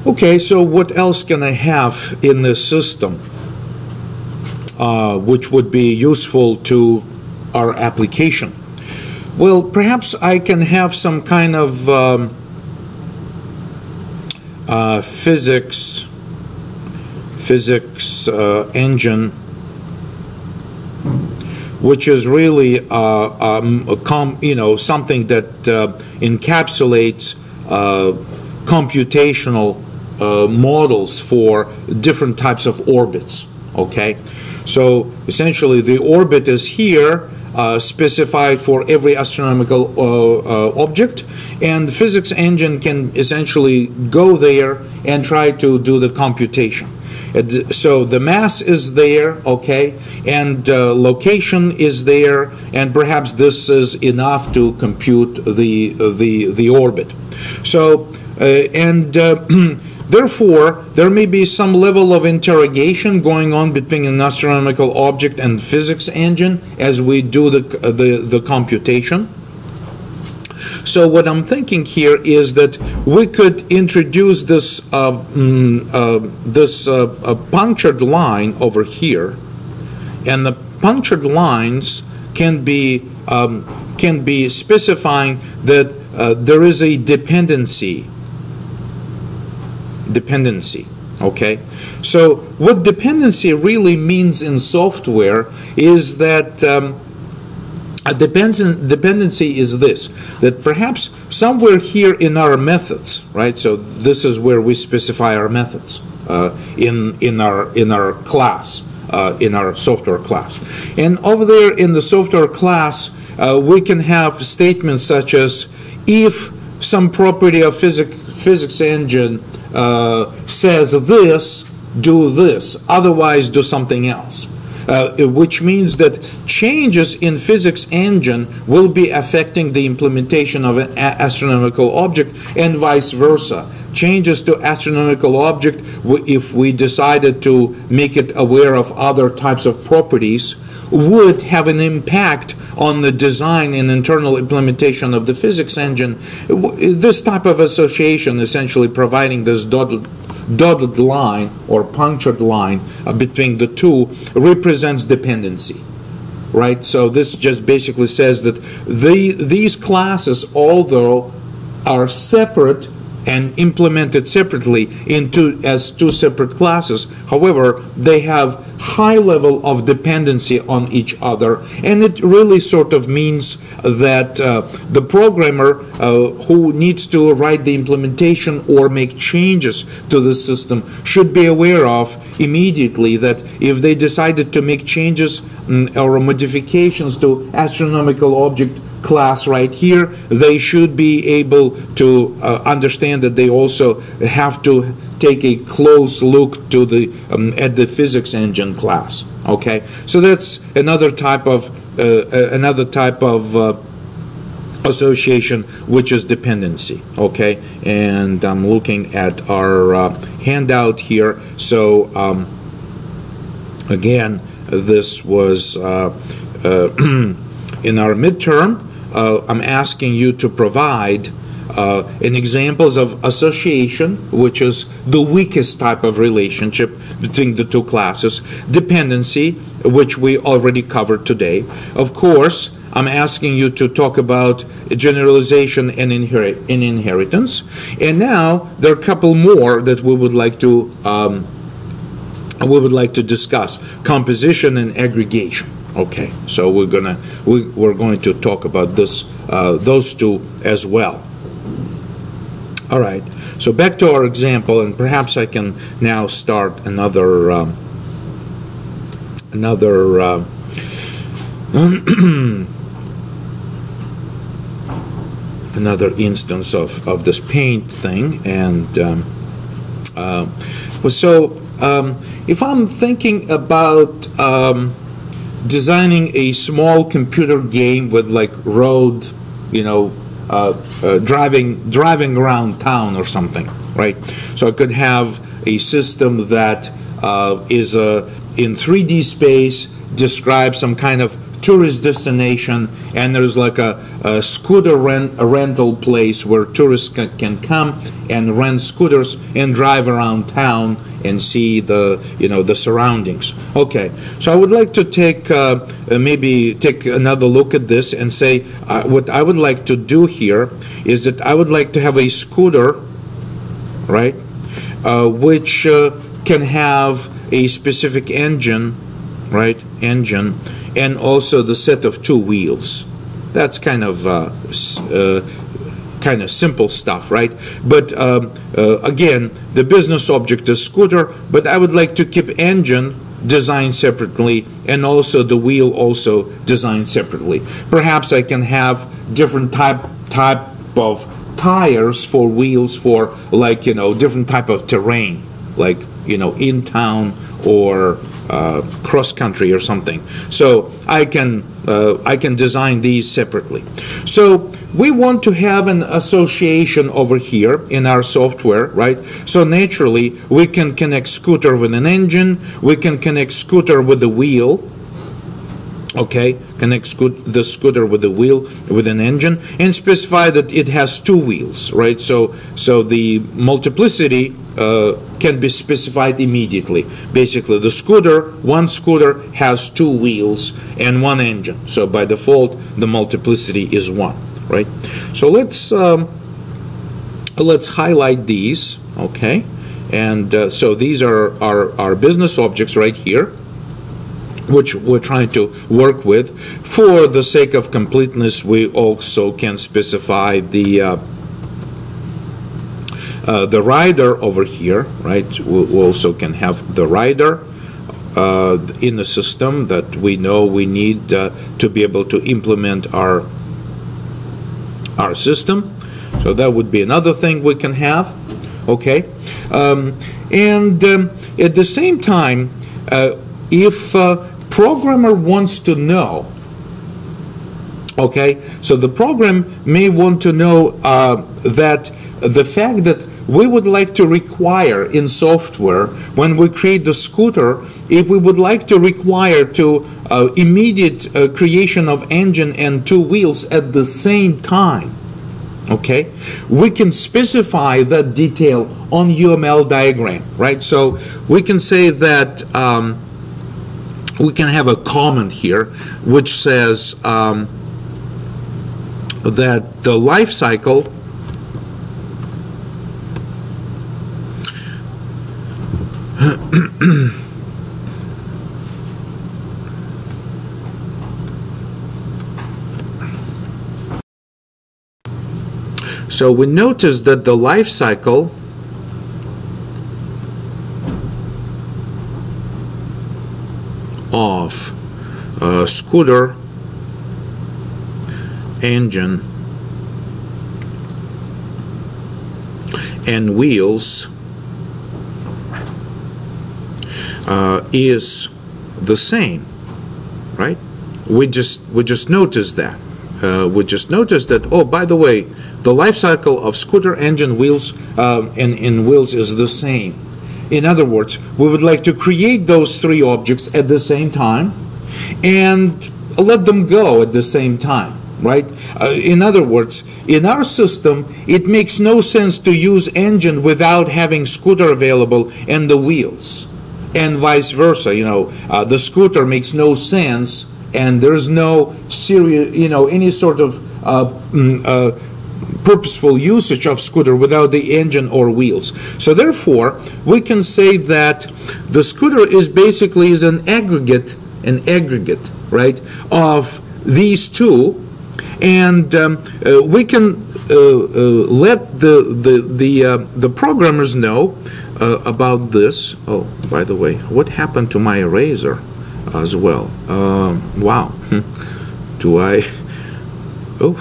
Okay, so what else can I have in this system which would be useful to our application? Well, perhaps I can have some kind of physics engine, which is really something that encapsulates computational models for different types of orbits. Okay, so essentially the orbit is here, specified for every astronomical object, and the physics engine can essentially go there and try to do the computation. So the mass is there, okay, and location is there, and perhaps this is enough to compute the orbit. So therefore, there may be some level of interrogation going on between an astronomical object and physics engine as we do the computation. So what I'm thinking here is that we could introduce this punctured line over here, and the punctured lines can be specifying that there is a dependency. Okay, so what dependency really means in software is that a dependency is this, that perhaps somewhere here in our methods, right? So this is where we specify our methods in our class, in our software class, and over there in the software class we can have statements such as, if some property of physics engine says this, do this, otherwise do something else. Which means that changes in physics engine will be affecting the implementation of an astronomical object, and vice versa. Changes to astronomical object, if we decided to make it aware of other types of properties, would have an impact on the design and internal implementation of the physics engine. This type of association, essentially providing this dotted line or punctured line between the two, represents dependency, right? So this just basically says that these classes, although are separate and implemented separately as two separate classes, however, they have high level of dependency on each other, and it really sort of means that the programmer who needs to write the implementation or make changes to the system should be aware of immediately that if they decided to make changes or modifications to astronomical object class right here, they should be able to understand that they also have to take a close look to at the physics engine class. Okay, so that's another type of association, which is dependency. Okay, and I'm looking at our handout here. So again, this was in our midterm. I'm asking you to provide in examples of association, which is the weakest type of relationship between the two classes, dependency, which we already covered today. Of course, I'm asking you to talk about generalization and inheritance. And now there are a couple more that we would like to discuss: composition and aggregation. Okay, so we're going to talk about those two as well. All right, so back to our example, and perhaps I can now start another another instance of this paint thing. And if I'm thinking about designing a small computer game with like road, driving around town or something, right? So I could have a system that is in 3D space, describes some kind of tourist destination, and there's like a scooter rental place where tourists can come and rent scooters and drive around town and see the the surroundings. Okay, so I would like to take maybe take another look at this and say what I would like to do here is that I would like to have a scooter, right, which can have a specific engine, right, and also the set of two wheels. That's kind of simple stuff, right? But again, the business object is scooter, but I would like to keep engine designed separately and also the wheel also designed separately. Perhaps I can have different type of tires for wheels for, like, different type of terrain, like, in town or cross country or something. So I can design these separately. So we want to have an association over here in our software, right? So naturally we can connect scooter with an engine, we can connect scooter with the wheel, okay, connect the scooter with the wheel with an engine, and specify that it has two wheels, right? So the multiplicity can be specified immediately. Basically, one scooter has two wheels and one engine. So by default, the multiplicity is 1, right? So let's highlight these, okay? And so these are our business objects right here, which we're trying to work with. For the sake of completeness, we also can specify the rider over here, right? We also can have the rider in the system that we know we need to be able to implement our system. So that would be another thing we can have, okay? And at the same time, if programmer wants to know, okay, so the program may want to know that the fact that we would like to require in software, when we create the scooter, if we would like to require to immediate creation of engine and two wheels at the same time, okay, we can specify that detail on UML diagram, right? So we can say that we can have a comment here which says that the life cycle so we notice that the life cycle of scooter, engine, and wheels is the same, right? We just noticed that. We just noticed that, oh, by the way, the life cycle of scooter, engine, wheels, and wheels is the same. In other words, we would like to create those three objects at the same time and let them go at the same time, right? In other words, in our system, it makes no sense to use engine without having scooter available and the wheels, and vice versa. The scooter makes no sense and there's no serious, any sort of purposeful usage of scooter without the engine or wheels. So therefore, we can say that the scooter is basically an aggregate, right, of these two, and we can let the programmers know about this. Oh, by the way, what happened to my eraser as well? Wow. Do I? Oh.